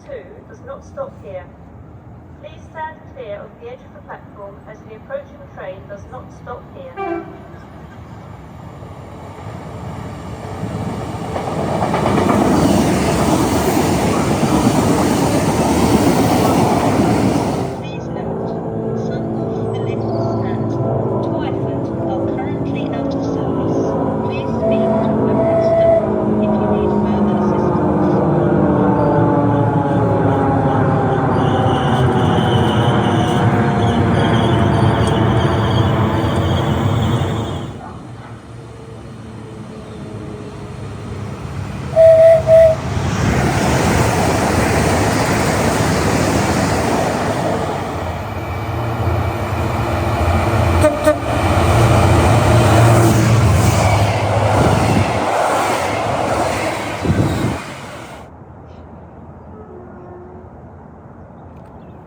2 does not stop here. Please stand clear of the edge of the platform as the approaching train does not stop here. Please note, some of Electrostar to Twyford are currently out of service. Please speak to whoever at stop if you need further assistance.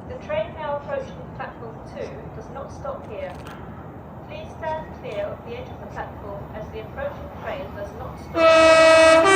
The train now approaching platform 2 does not stop here. Please stand clear of the edge of the platform as the approaching train does not stop.